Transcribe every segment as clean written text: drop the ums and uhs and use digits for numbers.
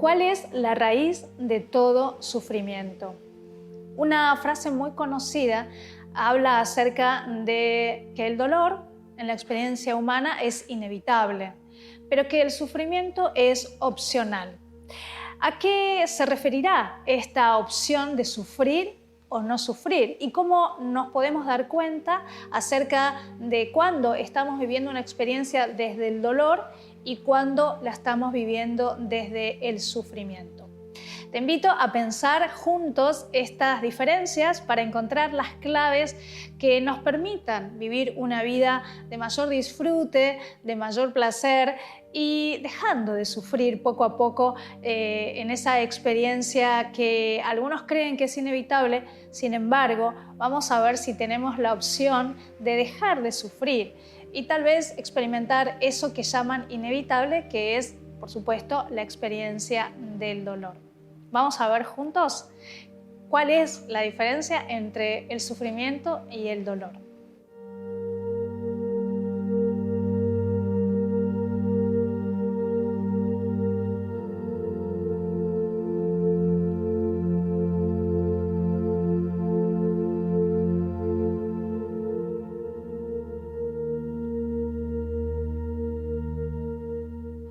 ¿Cuál es la raíz de todo sufrimiento? Una frase muy conocida habla acerca de que el dolor en la experiencia humana es inevitable, pero que el sufrimiento es opcional. ¿A qué se referirá esta opción de sufrir o no sufrir? ¿Y cómo nos podemos dar cuenta acerca de cuándo estamos viviendo una experiencia desde el dolor y cuándo la estamos viviendo desde el sufrimiento? Te invito a pensar juntos estas diferencias para encontrar las claves que nos permitan vivir una vida de mayor disfrute, de mayor placer y dejando de sufrir poco a poco en esa experiencia que algunos creen que es inevitable. Sin embargo, vamos a ver si tenemos la opción de dejar de sufrir y tal vez experimentar eso que llaman inevitable, que es, por supuesto, la experiencia del dolor. Vamos a ver juntos cuál es la diferencia entre el sufrimiento y el dolor.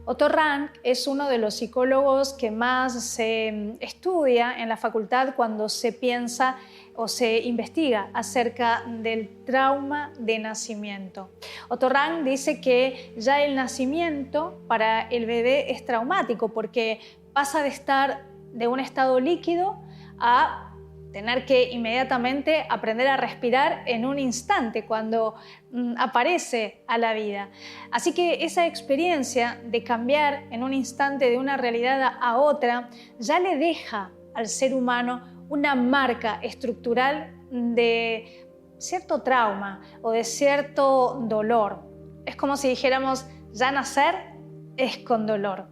Otto Rank es uno de los psicólogos que más se estudia en la facultad cuando se piensa o se investiga acerca del trauma de nacimiento. Otto Rank dice que ya el nacimiento para el bebé es traumático porque pasa de estar de un estado líquido a tener que inmediatamente aprender a respirar en un instante cuando aparece a la vida. Así que esa experiencia de cambiar en un instante de una realidad a otra ya le deja al ser humano una marca estructural de cierto trauma o de cierto dolor. Es como si dijéramos, ya nacer es con dolor.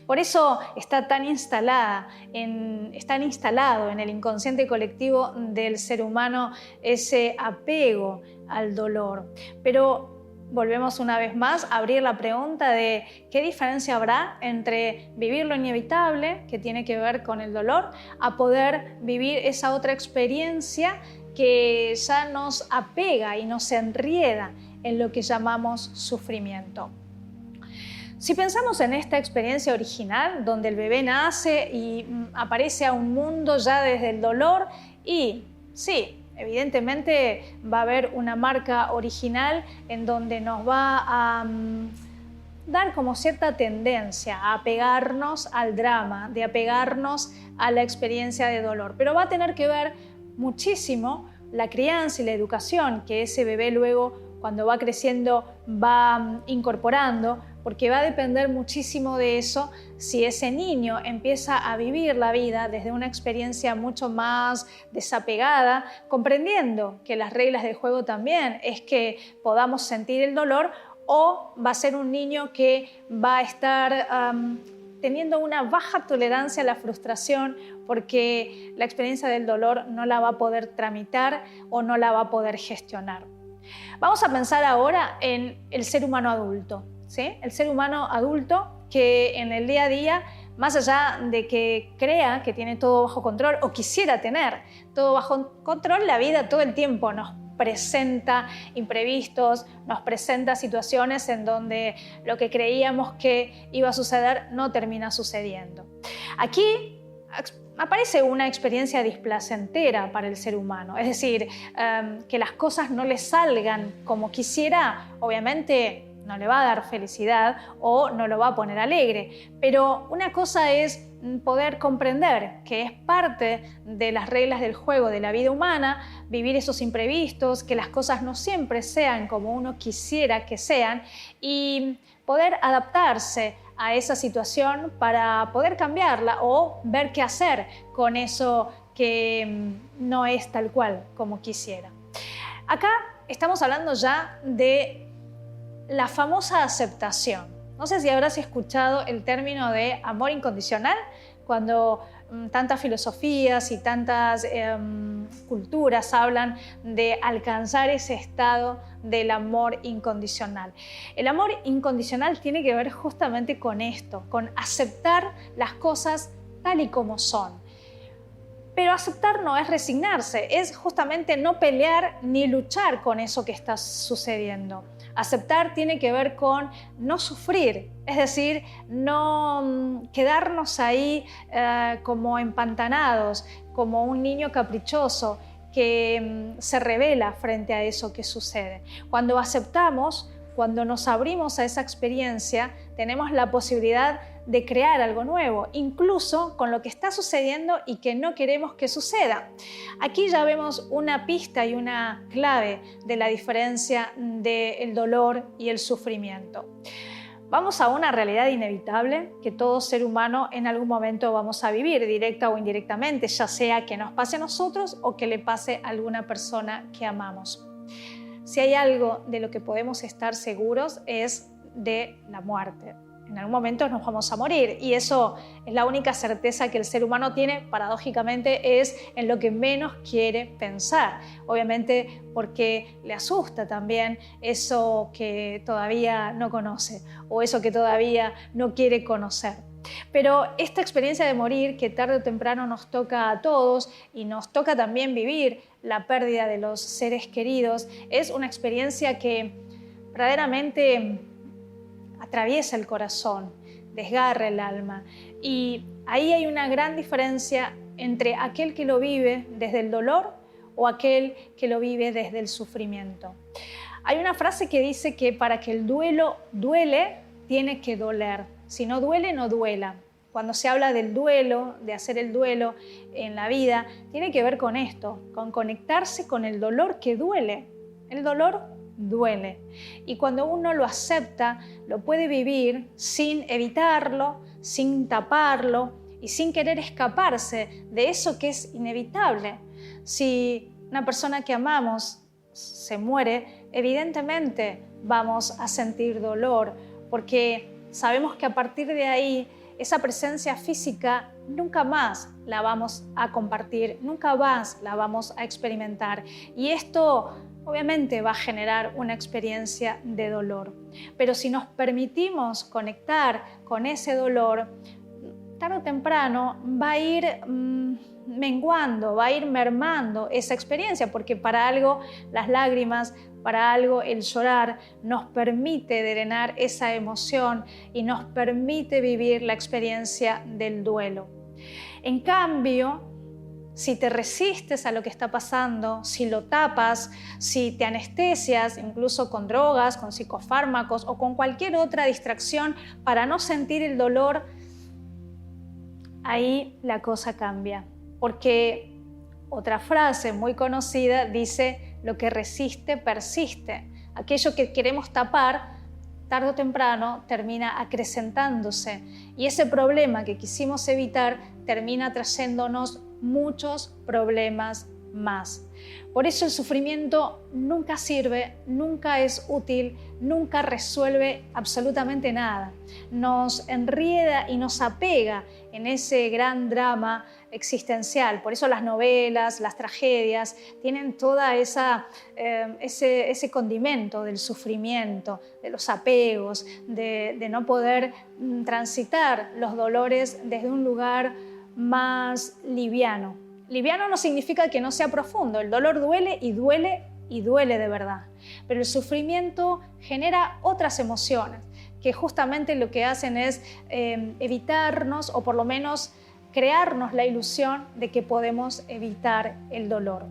Por eso está tan instalado en el inconsciente colectivo del ser humano ese apego al dolor. Pero volvemos una vez más a abrir la pregunta de qué diferencia habrá entre vivir lo inevitable, que tiene que ver con el dolor, a poder vivir esa otra experiencia que ya nos apega y nos enrieda en lo que llamamos sufrimiento. Si pensamos en esta experiencia original, donde el bebé nace y aparece a un mundo ya desde el dolor, y sí, evidentemente va a haber una marca original en donde nos va a dar como cierta tendencia a apegarnos al drama, de apegarnos a la experiencia de dolor, pero va a tener que ver muchísimo la crianza y la educación que ese bebé luego, cuando va creciendo, va incorporando, porque va a depender muchísimo de eso si ese niño empieza a vivir la vida desde una experiencia mucho más desapegada, comprendiendo que las reglas del juego también es que podamos sentir el dolor, o va a ser un niño que va a estar teniendo una baja tolerancia a la frustración porque la experiencia del dolor no la va a poder tramitar o no la va a poder gestionar. Vamos a pensar ahora en el ser humano adulto, ¿sí? El ser humano adulto que en el día a día, más allá de que crea que tiene todo bajo control o quisiera tener todo bajo control, la vida todo el tiempo nos presenta imprevistos, nos presenta situaciones en donde lo que creíamos que iba a suceder no termina sucediendo. Aquí aparece una experiencia displacentera para el ser humano, es decir, que las cosas no le salgan como quisiera, obviamente no le va a dar felicidad o no lo va a poner alegre, pero una cosa es poder comprender que es parte de las reglas del juego de la vida humana, vivir esos imprevistos, que las cosas no siempre sean como uno quisiera que sean y poder adaptarse a esa situación para poder cambiarla o ver qué hacer con eso que no es tal cual como quisiera. Acá estamos hablando ya de la famosa aceptación. No sé si habrás escuchado el término de amor incondicional, cuando tantas filosofías y tantas culturas hablan de alcanzar ese estado del amor incondicional. El amor incondicional tiene que ver justamente con esto, con aceptar las cosas tal y como son. Pero aceptar no es resignarse, es justamente no pelear ni luchar con eso que está sucediendo. Aceptar tiene que ver con no sufrir, es decir, no quedarnos ahí como empantanados, como un niño caprichoso que se rebela frente a eso que sucede. Cuando aceptamos, cuando nos abrimos a esa experiencia, tenemos la posibilidad de crear algo nuevo, incluso con lo que está sucediendo y que no queremos que suceda. Aquí ya vemos una pista y una clave de la diferencia del dolor y el sufrimiento. Vamos a una realidad inevitable que todo ser humano en algún momento vamos a vivir, directa o indirectamente, ya sea que nos pase a nosotros o que le pase a alguna persona que amamos. Si hay algo de lo que podemos estar seguros es de la muerte. En algún momento nos vamos a morir y eso es la única certeza que el ser humano tiene, paradójicamente, es en lo que menos quiere pensar. Obviamente porque le asusta también eso que todavía no conoce o eso que todavía no quiere conocer. Pero esta experiencia de morir, que tarde o temprano nos toca a todos y nos toca también vivir la pérdida de los seres queridos, es una experiencia que verdaderamente atraviesa el corazón, desgarra el alma. Y ahí hay una gran diferencia entre aquel que lo vive desde el dolor o aquel que lo vive desde el sufrimiento. Hay una frase que dice que para que el duelo duele, tiene que doler. Si no duele, no duela. Cuando se habla del duelo, de hacer el duelo en la vida, tiene que ver con esto, con conectarse con el dolor que duele. El dolor duele. Y cuando uno lo acepta, lo puede vivir sin evitarlo, sin taparlo y sin querer escaparse de eso que es inevitable. Si una persona que amamos se muere, evidentemente vamos a sentir dolor, porque sabemos que a partir de ahí esa presencia física nunca más la vamos a compartir, nunca más la vamos a experimentar. Y esto obviamente va a generar una experiencia de dolor. Pero si nos permitimos conectar con ese dolor, tarde o temprano va a ir menguando, va a ir mermando esa experiencia, porque para algo las lágrimas, para algo el llorar nos permite drenar esa emoción y nos permite vivir la experiencia del duelo. En cambio, si te resistes a lo que está pasando, si lo tapas, si te anestesias, incluso con drogas, con psicofármacos o con cualquier otra distracción para no sentir el dolor, ahí la cosa cambia. Porque otra frase muy conocida dice: lo que resiste, persiste. Aquello que queremos tapar, tarde o temprano termina acrecentándose. Y ese problema que quisimos evitar termina trayéndonos muchos problemas más. Por eso el sufrimiento nunca sirve, nunca es útil, nunca resuelve absolutamente nada. Nos enrieda y nos apega en ese gran drama existencial. Por eso las novelas, las tragedias tienen toda ese condimento del sufrimiento, de los apegos, de no poder transitar los dolores desde un lugar más liviano. Liviano no significa que no sea profundo. El dolor duele y duele y duele de verdad. Pero el sufrimiento genera otras emociones que justamente lo que hacen es evitarnos, o por lo menos crearnos la ilusión de que podemos evitar el dolor.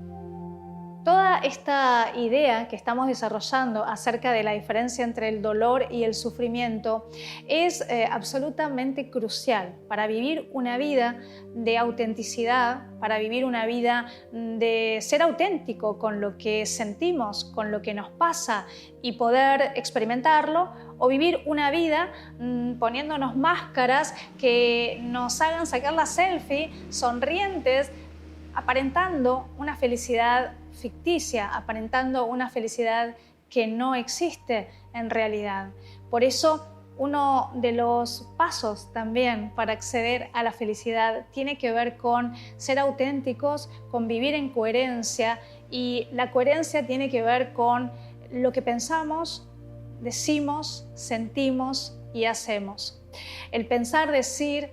Toda esta idea que estamos desarrollando acerca de la diferencia entre el dolor y el sufrimiento es absolutamente crucial para vivir una vida de autenticidad, para vivir una vida de ser auténtico con lo que sentimos, con lo que nos pasa y poder experimentarlo, o vivir una vida poniéndonos máscaras que nos hagan sacar la selfie sonrientes, aparentando una felicidad ficticia, aparentando una felicidad que no existe en realidad. Por eso Uno de los pasos también para acceder a la felicidad tiene que ver con ser auténticos, con vivir en coherencia, y la coherencia tiene que ver con lo que pensamos, decimos, sentimos y hacemos. El pensar, decir,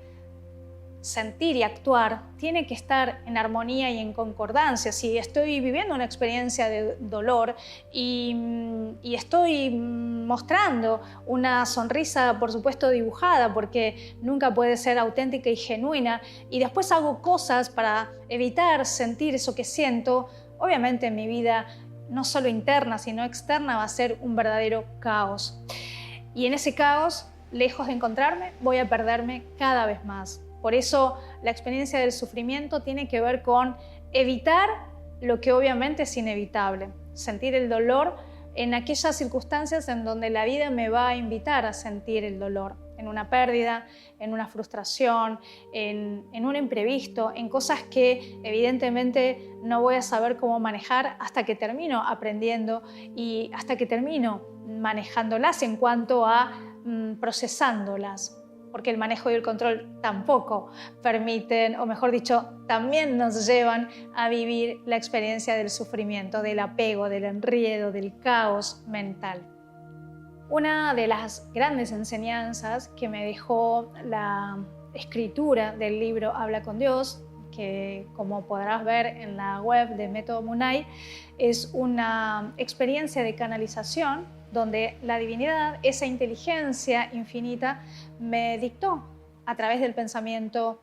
sentir y actuar tiene que estar en armonía y en concordancia. Si estoy viviendo una experiencia de dolor y estoy mostrando una sonrisa, por supuesto dibujada, porque nunca puede ser auténtica y genuina, y después hago cosas para evitar sentir eso que siento, obviamente mi vida, no solo interna, sino externa, va a ser un verdadero caos. Y en ese caos, lejos de encontrarme, voy a perderme cada vez más. Por eso la experiencia del sufrimiento tiene que ver con evitar lo que obviamente es inevitable, sentir el dolor en aquellas circunstancias en donde la vida me va a invitar a sentir el dolor, en una pérdida, en una frustración, en un imprevisto, en cosas que evidentemente no voy a saber cómo manejar hasta que termino aprendiendo y hasta que termino manejándolas en cuanto a procesándolas. Porque el manejo y el control tampoco permiten, o mejor dicho, también nos llevan a vivir la experiencia del sufrimiento, del apego, del enredo, del caos mental. Una de las grandes enseñanzas que me dejó la escritura del libro Habla con Dios, que como podrás ver en la web de Método Munay, es una experiencia de canalización donde la divinidad, esa inteligencia infinita, me dictó a través del pensamiento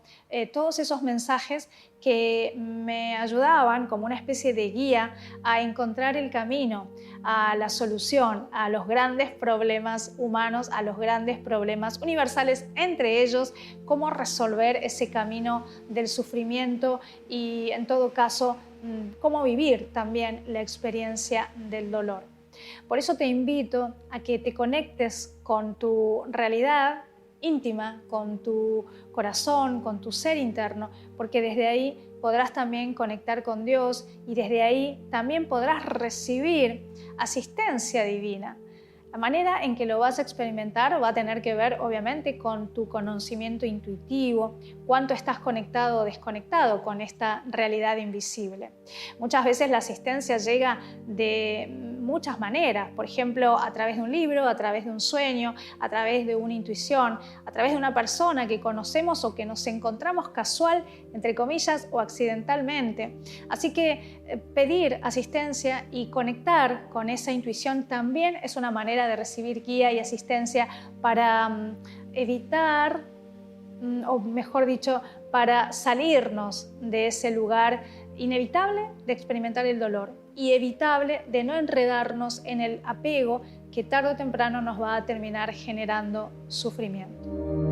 todos esos mensajes que me ayudaban como una especie de guía a encontrar el camino, a la solución, a los grandes problemas humanos, a los grandes problemas universales, entre ellos cómo resolver ese camino del sufrimiento y en todo caso cómo vivir también la experiencia del dolor. Por eso te invito a que te conectes con tu realidad íntima, con tu corazón, con tu ser interno, porque desde ahí podrás también conectar con Dios y desde ahí también podrás recibir asistencia divina. La manera en que lo vas a experimentar va a tener que ver, obviamente, con tu conocimiento intuitivo, cuánto estás conectado o desconectado con esta realidad invisible. Muchas veces la asistencia llega de muchas maneras, por ejemplo, a través de un libro, a través de un sueño, a través de una intuición, a través de una persona que conocemos o que nos encontramos casual, entre comillas, o accidentalmente. Así que pedir asistencia y conectar con esa intuición también es una manera de recibir guía y asistencia para evitar, o mejor dicho, para salirnos de ese lugar inevitable de experimentar el dolor y evitable de no enredarnos en el apego que tarde o temprano nos va a terminar generando sufrimiento.